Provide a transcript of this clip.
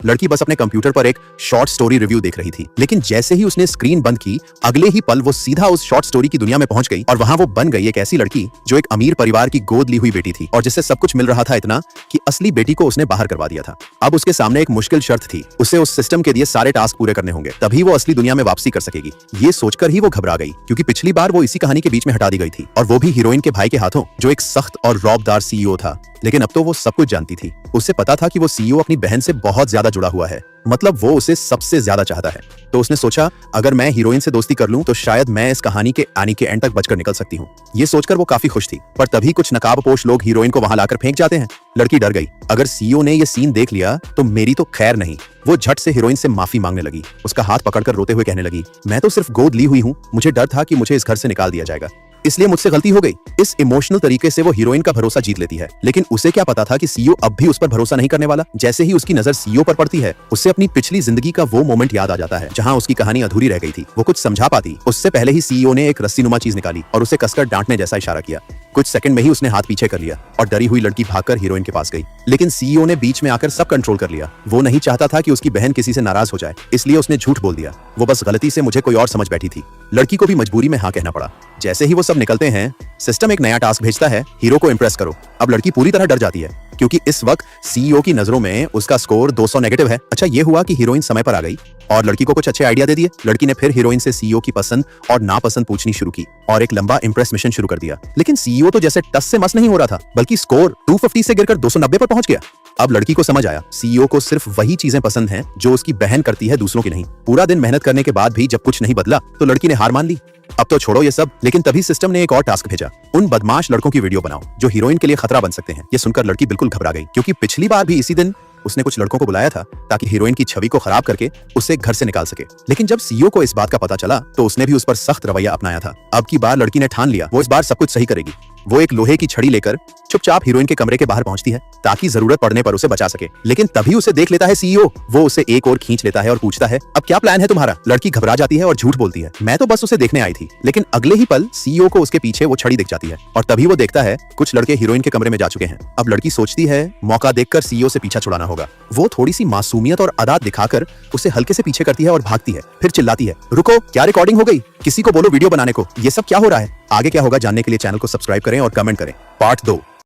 लड़की बस अपने कंप्यूटर पर एक शॉर्ट स्टोरी रिव्यू देख रही थी, लेकिन जैसे ही उसने स्क्रीन बंद की, अगले ही पल वो सीधा उस शॉर्ट स्टोरी की दुनिया में पहुंच गई और वहां वो बन गई एक ऐसी लड़की जो एक अमीर परिवार की गोद ली हुई बेटी थी और जिससे सब कुछ मिल रहा था इतना कि असली बेटी को उसने बाहर करवा दिया था। अब उसके सामने एक मुश्किल शर्त थी, उसे उस सिस्टम के दिए सारे टास्क पूरे करने होंगे, तभी वो असली दुनिया में वापसी कर सकेगी। ये सोचकर ही वो घबरा गई, क्योंकि पिछली बार वो इसी कहानी के बीच में हटा दी गई थी, और वो भी हीरोइन के भाई के हाथों, जो एक सख्त और रौबदार सीईओ था। लेकिन अब तो वो सब कुछ जानती थी। उसे पता था कि वो सीईओ अपनी बहन से बहुत ज्यादा जुड़ा हुआ है, मतलब वो उसे सबसे ज्यादा चाहता है। तो उसने सोचा, अगर मैं हीरोइन से दोस्ती कर लूं तो शायद मैं इस कहानी के आने के एंड तक बचकर निकल सकती हूँ। ये सोचकर वो काफी खुश थी, पर तभी कुछ नकाबपोश लोग हीरोइन को वहां लाकर फेंक जाते हैं। लड़की डर गई, अगर सीईओ ने ये सीन देख लिया तो मेरी तो खैर नहीं। वो झट से हीरोइन से माफी मांगने लगी, उसका हाथ पकड़कर रोते हुए कहने लगी, मैं तो सिर्फ गोद ली हुई हूँ, मुझे डर था कि मुझे इस घर से निकाल दिया जाएगा, इसलिए मुझसे गलती हो गई। इस इमोशनल तरीके से वो हीरोइन का भरोसा जीत लेती है, लेकिन उसे क्या पता था कि सीईओ अब भी उस पर भरोसा नहीं करने वाला। जैसे ही उसकी नजर सीईओ पर पड़ती है, उसे अपनी पिछली जिंदगी का वो मोमेंट याद आ जाता है जहां उसकी कहानी अधूरी रह गई थी। वो कुछ समझा पाती उससे पहले ही सीईओ ने एक रस्सीनुमा चीज निकाली और उसे कसकर डांटने जैसा इशारा किया। कुछ सेकंड में ही उसने हाथ पीछे कर लिया और डरी हुई लड़की भागकर हीरोइन के पास गई, लेकिन सीईओ ने बीच में आकर सब कंट्रोल कर लिया। वो नहीं चाहता था कि उसकी बहन किसी से नाराज हो जाए, इसलिए उसने झूठ बोल दिया। वो बस गलती से मुझे कोई और समझ बैठी थी। लड़की को भी मजबूरी में हाँ कहना पड़ा। जैसे ही वो सब निकलते हैं, सिस्टम एक नया टास्क भेजता है, हीरो को इम्प्रेस करो। अब लड़की पूरी तरह डर जाती है, क्योंकि इस वक्त सीईओ की नजरों में उसका स्कोर 200 नेगेटिव है। अच्छा ये हुआ कि हीरोइन समय पर आ गई और लड़की को कुछ अच्छे आइडिया दे दिए। लड़की ने फिर हीरोइन से सीईओ की पसंद और नापसंद पूछनी शुरू की और एक लंबा इम्प्रेस मिशन शुरू कर दिया। लेकिन सीईओ तो जैसे टस से मस नहीं हो रहा था, बल्कि स्कोर 250 से गिरकर 290 पर पहुंच गया। अब लड़की को समझ आया, सीईओ को सिर्फ वही चीजें पसंद हैं जो उसकी बहन करती है, दूसरों की नहीं। पूरा दिन मेहनत करने के बाद भी जब कुछ नहीं बदला तो लड़की ने हार मान ली। अब तो छोड़ो ये सब, लेकिन तभी सिस्टम ने एक और टास्क भेजा, उन बदमाश लड़कों की वीडियो बनाओ जो हीरोइन के लिए खतरा बन सकते हैं। ये सुनकर लड़की बिल्कुल घबरा गई, क्योंकि पिछली बार भी इसी दिन उसने कुछ लड़कों को बुलाया था ताकि हीरोइन की छवि को खराब करके उसे घर से निकाल सके। लेकिन जब सीईओ को इस बात का पता चला तो उसने भी उस पर सख्त रवैया अपनाया था। अब की बार लड़की ने ठान लिया, वो इस बार सब कुछ सही करेगी। वो एक लोहे की छड़ी लेकर चुपचाप हीरोइन के कमरे के बाहर पहुंचती है ताकि जरूरत पड़ने पर उसे बचा सके। लेकिन तभी उसे देख लेता है सीईओ। वो उसे एक और खींच लेता है और पूछता है, अब क्या प्लान है तुम्हारा? लड़की घबरा जाती है और झूठ बोलती है, मैं तो बस उसे देखने आई थी। लेकिन अगले ही पल सीईओ को उसके पीछे वो छड़ी दिख जाती है और तभी वो देखता है कुछ लड़के हीरोइन के कमरे में जा चुके हैं। अब लड़की सोचती है मौका देखकर सीईओ से पीछा छुड़ाना होगा। वो थोड़ी सी मासूमियत और अदा दिखाकर उसे हल्के से पीछे करती है और भागती है। फिर चिल्लाती है, रुको, क्या रिकॉर्डिंग हो गई? किसी को बोलो वीडियो बनाने को। ये सब क्या हो रहा है? आगे क्या होगा जानने के लिए चैनल को सब्सक्राइब करें और कमेंट करें। पार्ट 2।